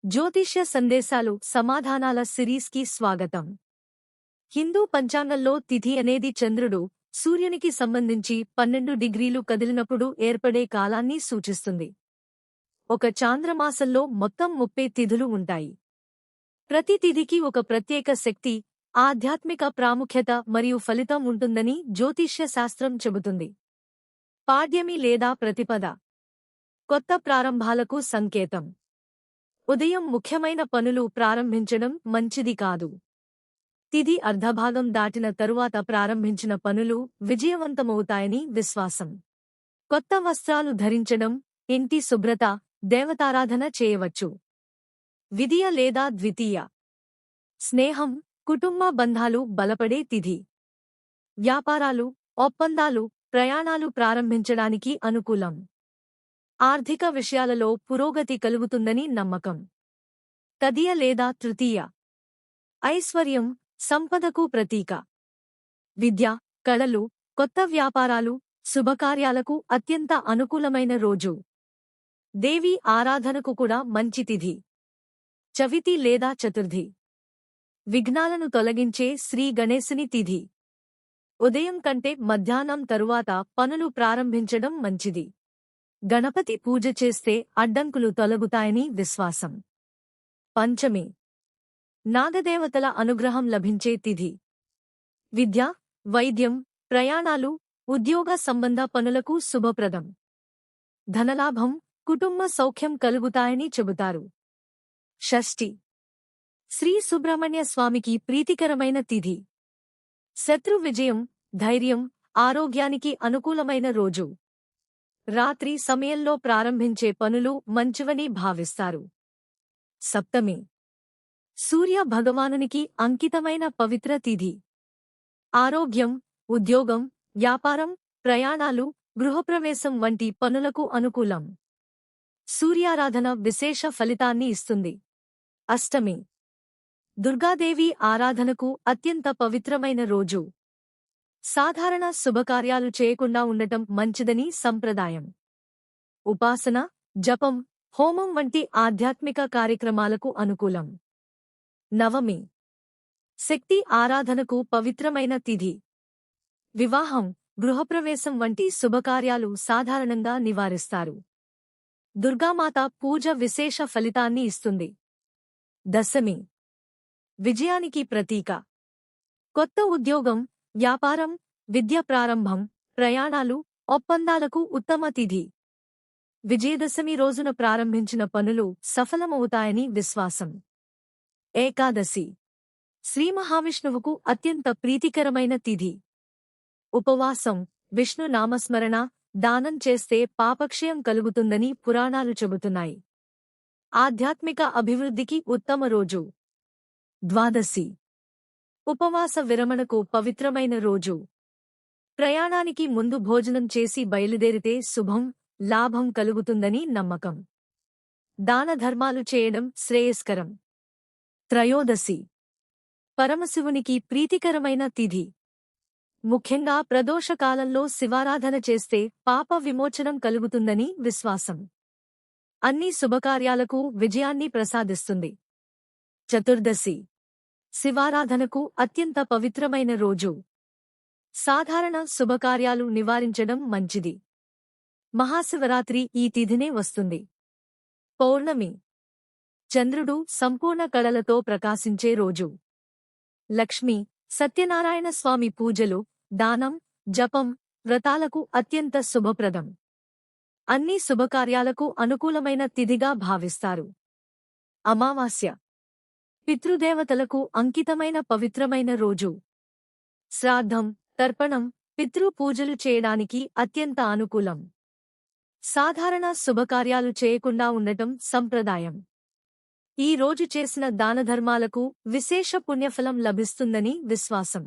జ్యోతిష్య సందేశాలు సమాధానాల సిరీస్కి స్వాగతం. హిందూ పంచాంగంలో తిథి అనేది చంద్రుడు, సూర్యునికి సంబంధించి 12 డిగ్రీలు కదిలినప్పుడు ఏర్పడే కాలాన్ని సూచిస్తుంది. ఒక చాంద్రమాసంలో మొత్తం 30 తిథులు ఉంటాయి. ప్రతి తిథికి ఒక ప్రత్యేక శక్తి, ఆధ్యాత్మిక ప్రాముఖ్యత మరియు ఫలితం ఉంటుందని జ్యోతిష్య శాస్త్రం చెబుతుంది. పాడ్యమి లేదా ప్రతిపద కొత్త ప్రారంభాలకు సంకేతం. ఉదయం ముఖ్యమైన పనులు ప్రారంభించడం మంచిది కాదు. తిథి అర్ధభాగం దాటిన తరువాత ప్రారంభించిన పనులు విజయవంతమవుతాయని విశ్వాసం. కొత్త వస్త్రాలు ధరించడం, ఇంటి శుభ్రత, దేవతారాధన చేయవచ్చు. విదియ లేదా ద్వితీయ స్నేహం, కుటుంబ బంధాలు బలపడే తిథి. వ్యాపారాలు, ఒప్పందాలు, ప్రయాణాలు ప్రారంభించడానికి అనుకూలం. ఆర్థిక విషయాలలో పురోగతి కలుగుతుందని నమ్మకం. తదియ లేదా తృతీయ ఐశ్వర్యం, సంపదకు ప్రతీక. విద్య, కళలు, కొత్త వ్యాపారాలు, శుభకార్యాలకు అత్యంత అనుకూలమైన రోజు. దేవీ ఆరాధనకు కూడా మంచి తిథి. చవితి లేదా చతుర్థి విఘ్నాలను తొలగించే శ్రీ గణేశుని తిథి. ఉదయం కంటే మధ్యాహ్నం తరువాత పనులు ప్రారంభించడం మంచిది. గణపతి పూజ చేస్తే అడ్డంకులు తొలగుతాయని విశ్వాసం. పంచమి నాగదేవతల అనుగ్రహం లభించే తిథి. విద్య, వైద్యం, ప్రయాణాలు, ఉద్యోగ సంబంధ పనులకు శుభప్రదం. ధనలాభం, కుటుంబ సౌఖ్యం కలుగుతాయని చెబుతారు. షష్ఠి శ్రీ సుబ్రహ్మణ్య స్వామికి ప్రీతికరమైన తిథి. శత్రు విజయం, ధైర్యం, ఆరోగ్యానికి అనుకూలమైన రోజు. రాత్రి సమయంలో ప్రారంభించే పనులు మంచివని భావిస్తారు. సప్తమి సూర్య భగవానునికి అంకితమైన పవిత్ర తిథి. ఆరోగ్యం, ఉద్యోగం, వ్యాపారం, ప్రయాణాలు, గృహప్రవేశం వంటి పనులకు అనుకూలం. సూర్యారాధన విశేష ఫలితాన్ని ఇస్తుంది. అష్టమి దుర్గాదేవి ఆరాధనకు అత్యంత పవిత్రమైన రోజు. సాధారణ శుభకార్యాలు చేయకుండా ఉండటం మంచిదని సంప్రదాయం. ఉపాసన, జపం, హోమం వంటి ఆధ్యాత్మిక కార్యక్రమాలకు అనుకూలం. నవమి శక్తి ఆరాధనకు పవిత్రమైన తిథి. వివాహం, గృహప్రవేశం వంటి శుభకార్యాలు సాధారణంగా నివారిస్తారు. దుర్గామాత పూజ విశేష ఫలితాన్ని ఇస్తుంది. దశమి విజయానికి ప్రతీక. కొత్త ఉద్యోగం, వ్యాపారం, విద్య ప్రారంభం, ప్రయాణాలు, ఒప్పందాలకు ఉత్తమ తిథి. విజయదశమి రోజున ప్రారంభించిన పనులు సఫలమవుతాయని విశ్వాసం. ఏకాదశి శ్రీ మహావిష్ణువుకు అత్యంత ప్రీతికరమైన తిథి. ఉపవాసం, విష్ణు నామస్మరణ, దానం చేస్తే పాపక్షయం కలుగుతుందని పురాణాలు చెబుతున్నాయి. ఆధ్యాత్మిక అభివృద్ధికి ఉత్తమ రోజు. ద్వాదశి ఉపవాస విరమణకు పవిత్రమైన రోజు. ప్రయాణానికి ముందు భోజనం చేసి బయలుదేరితే శుభం, లాభం కలుగుతుందని నమ్మకం. దానధర్మాలు చేయడం శ్రేయస్కరం. త్రయోదశి పరమశివునికి ప్రీతికరమైన తిథి. ముఖ్యంగా ప్రదోషకాలంలో శివారాధన చేస్తే పాప విమోచనం కలుగుతుందని విశ్వాసం. అన్ని శుభకార్యాలకు విజయాన్ని ప్రసాదిస్తుంది. చతుర్దశి శివారాధనకు అత్యంత పవిత్రమైన రోజు. సాధారణ శుభకార్యాలు నివారించడం మంచిది. మహాశివరాత్రి ఈ తిథినే వస్తుంది. పౌర్ణమి చంద్రుడు సంపూర్ణ కళలతో ప్రకాశించే రోజు. లక్ష్మి, సత్యనారాయణ స్వామి పూజలు, దానం, జపం, వ్రతాలకు అత్యంత శుభప్రదం. అన్ని శుభకార్యాలకు అనుకూలమైన తిథిగా భావిస్తారు. అమావాస్య పితృదేవతలకు అంకితమైన పవిత్రమైన రోజు. శ్రాద్ధం, తర్పణం, పితృ పూజలు చేయడానికి అత్యంత అనుకూలం. సాధారణ శుభకార్యాలు చేయకుండా ఉండటం సంప్రదాయం. ఈ రోజు చేసిన దానధర్మాలకు విశేష పుణ్యఫలం లభిస్తుందని విశ్వాసం.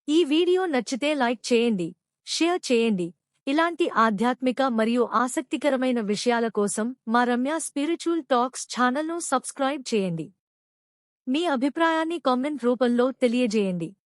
ఈ వీడియో నచ్చితే లైక్ చేయండి, షేర్ చేయండి. ఇలాంటి ఆధ్యాత్మిక మరియు ఆసక్తికరమైన విషయాల కోసం మా రమ్య స్పిరిచువల్ టాక్స్ ఛానల్ను సబ్స్క్రైబ్ చేయండి. మీ అభిప్రాయాన్ని కామెంట్ రూపంలో తెలియజేయండి.